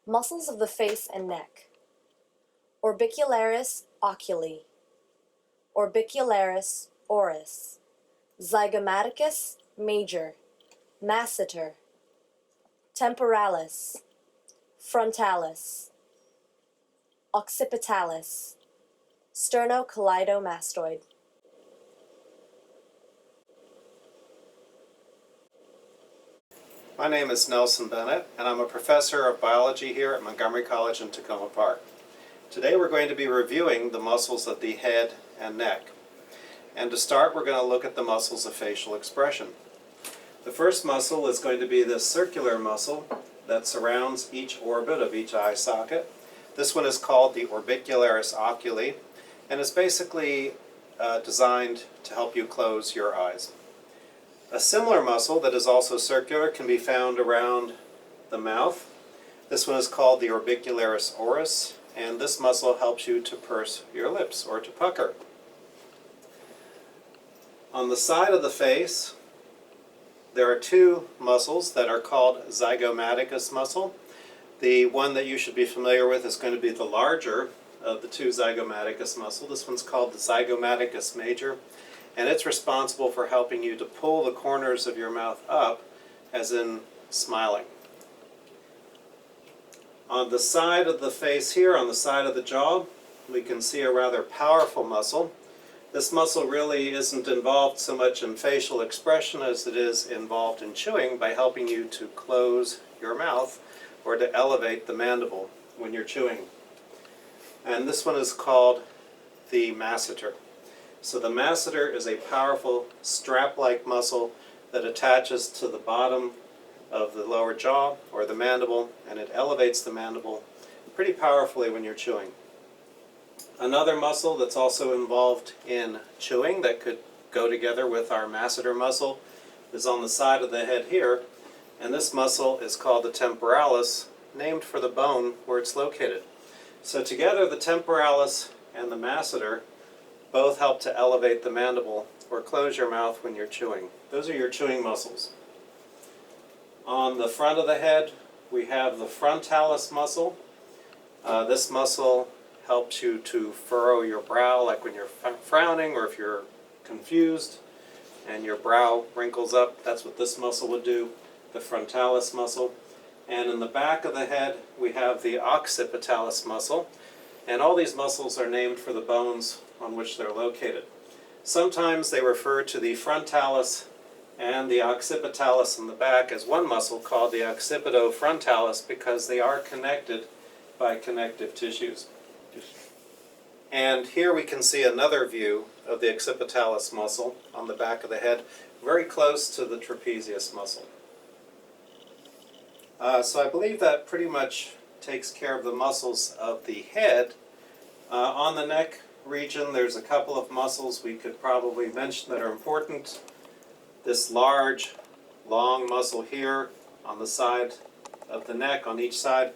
Muscles of the face and neck. Orbicularis oculi. Orbicularis oris. Zygomaticus major. Masseter. Temporalis. Frontalis. Occipitalis. Sternocleidomastoid. My name is Nelson Bennett, and I'm a professor of biology here at Montgomery College in Tacoma Park. Today we're going to be reviewing the muscles of the head and neck. And to start, we're going to look at the muscles of facial expression. The first muscle is going to be this circular muscle that surrounds each orbit of each eye socket. This one is called the orbicularis oculi, and is basically designed to help you close your eyes. A similar muscle that is also circular can be found around the mouth. This one is called the orbicularis oris, and this muscle helps you to purse your lips or to pucker. On the side of the face, there are two muscles that are called Zygomaticus muscle. The one that you should be familiar with is going to be the larger of the two Zygomaticus muscle. This one's called the Zygomaticus major, and it's responsible for helping you to pull the corners of your mouth up, as in smiling. On the side of the face here, on the side of the jaw, we can see a rather powerful muscle. This muscle really isn't involved so much in facial expression as it is involved in chewing, by helping you to close your mouth or to elevate the mandible when you're chewing. And this one is called the masseter. So the masseter is a powerful strap-like muscle that attaches to the bottom of the lower jaw or the mandible, and it elevates the mandible pretty powerfully when you're chewing. Another muscle that's also involved in chewing that could go together with our masseter muscle is on the side of the head here, and this muscle is called the temporalis, named for the bone where it's located. So together the temporalis and the masseter both help to elevate the mandible or close your mouth when you're chewing. Those are your chewing muscles. On the front of the head, we have the frontalis muscle. This muscle helps you to furrow your brow, like when you're frowning or if you're confused and your brow wrinkles up. That's what this muscle would do, the frontalis muscle. And in the back of the head, we have the occipitalis muscle. And all these muscles are named for the bones on which they're located. Sometimes they refer to the frontalis and the occipitalis in the back as one muscle called the occipitofrontalis, because they are connected by connective tissues. And here we can see another view of the occipitalis muscle on the back of the head, very close to the trapezius muscle. So I believe that pretty much takes care of the muscles of the head. On the neck region, there's a couple of muscles we could probably mention that are important. This large, long muscle here on the side of the neck, on each side,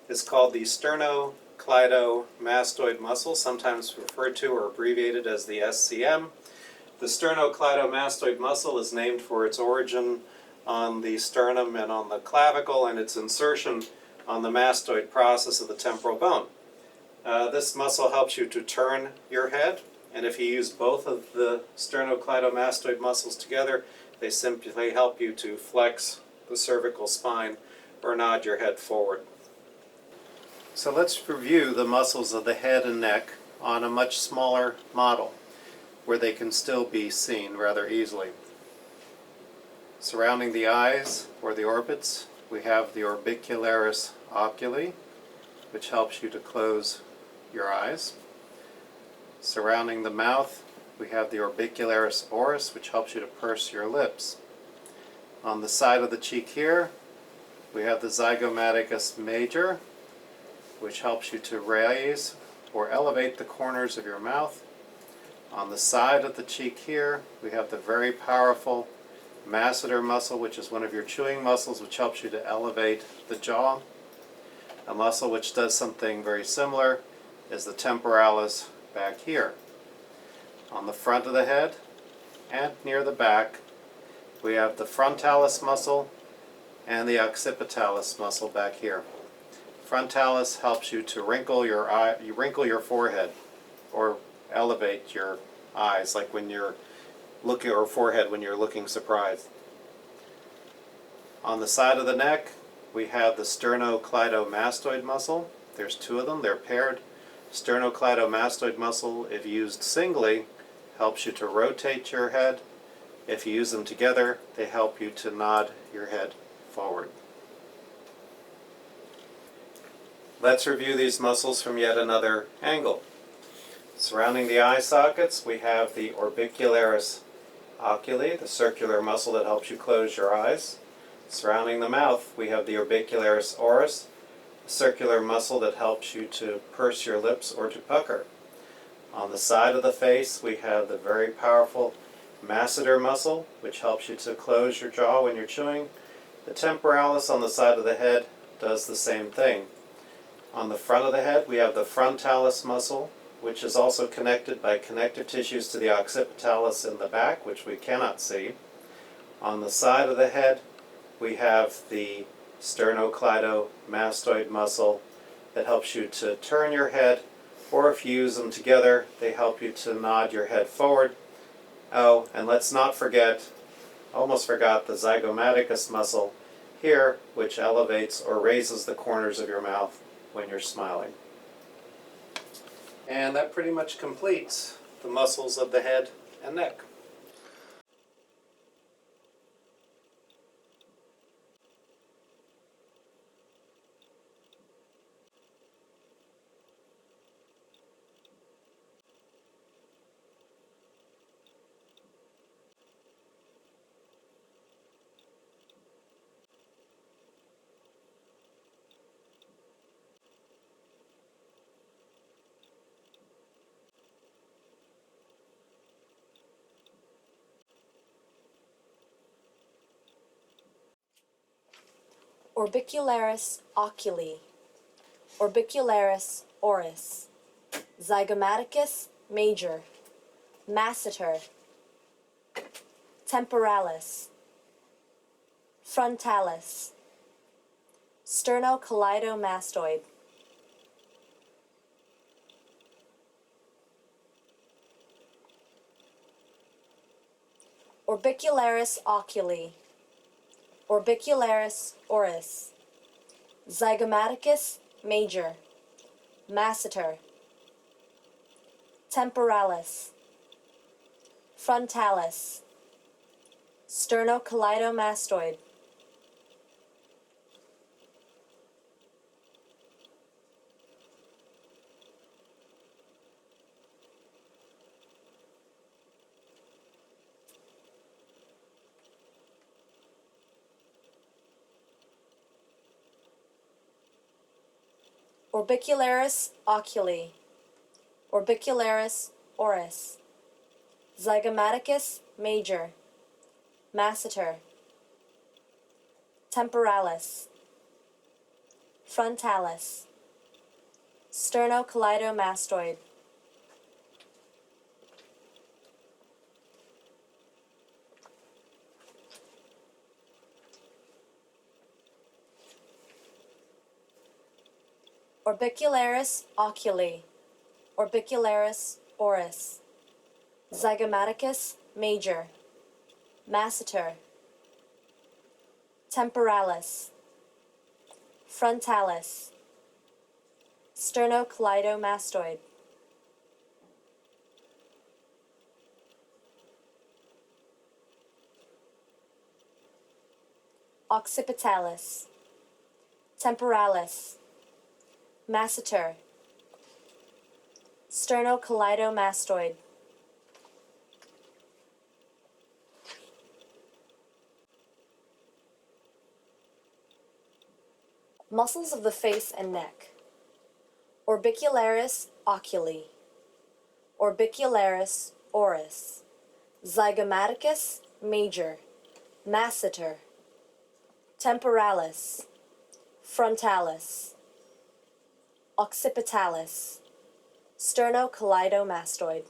is called the Sternocleidomastoid muscle, sometimes referred to or abbreviated as the SCM. The Sternocleidomastoid muscle is named for its origin on the sternum and on the clavicle, and its insertion on the mastoid process of the temporal bone. This muscle helps you to turn your head, and if you use both of the sternocleidomastoid muscles together, they simply help you to flex the cervical spine or nod your head forward. So let's review the muscles of the head and neck on a much smaller model, where they can still be seen rather easily. Surrounding the eyes, or the orbits, we have the orbicularis oculi, which helps you to close your eyes. Surrounding the mouth, we have the orbicularis oris, which helps you to purse your lips. On the side of the cheek here, we have the Zygomaticus major, which helps you to raise or elevate the corners of your mouth. On the side of the cheek here, we have the very powerful masseter muscle, which is one of your chewing muscles, which helps you to elevate the jaw. A muscle which does something very similar is the temporalis back here. On the front of the head and near the back, we have the frontalis muscle and the occipitalis muscle back here. Frontalis helps you to wrinkle your eye, you wrinkle your forehead, or elevate your eyes, like when you're looking, or forehead when you're looking surprised. On the side of the neck, we have the sternocleidomastoid muscle. There's two of them, they're paired. Sternocleidomastoid muscle, if used singly, helps you to rotate your head. If you use them together, they help you to nod your head forward. Let's review these muscles from yet another angle. Surrounding the eye sockets, we have the orbicularis oculi, the circular muscle that helps you close your eyes. Surrounding the mouth, we have the orbicularis oris, a circular muscle that helps you to purse your lips or to pucker. On the side of the face, we have the very powerful masseter muscle, which helps you to close your jaw when you're chewing. The temporalis on the side of the head does the same thing. On the front of the head, we have the frontalis muscle, which is also connected by connective tissues to the occipitalis in the back, which we cannot see. On the side of the head, we have the sternocleidomastoid muscle that helps you to turn your head, or if you use them together, they help you to nod your head forward. Oh, and let's not forget, almost forgot, the Zygomaticus muscle here, which elevates or raises the corners of your mouth when you're smiling. And that pretty much completes the muscles of the head and neck. Orbicularis oculi, orbicularis oris, Zygomaticus major, masseter, temporalis, frontalis, sternocleidomastoid, orbicularis oculi, orbicularis oris, Zygomaticus major, masseter, temporalis, frontalis, sternocleidomastoid, orbicularis oculi, orbicularis oris, Zygomaticus major, masseter, temporalis, frontalis, sternocleidomastoid, orbicularis oculi, orbicularis oris, Zygomaticus major, masseter, temporalis, frontalis, sternocleidomastoid, Occipitalis, temporalis, masseter, sternocleidomastoid, muscles of the face and neck, orbicularis oculi, orbicularis oris, Zygomaticus major, masseter, temporalis, frontalis, occipitalis, sternocleidomastoid.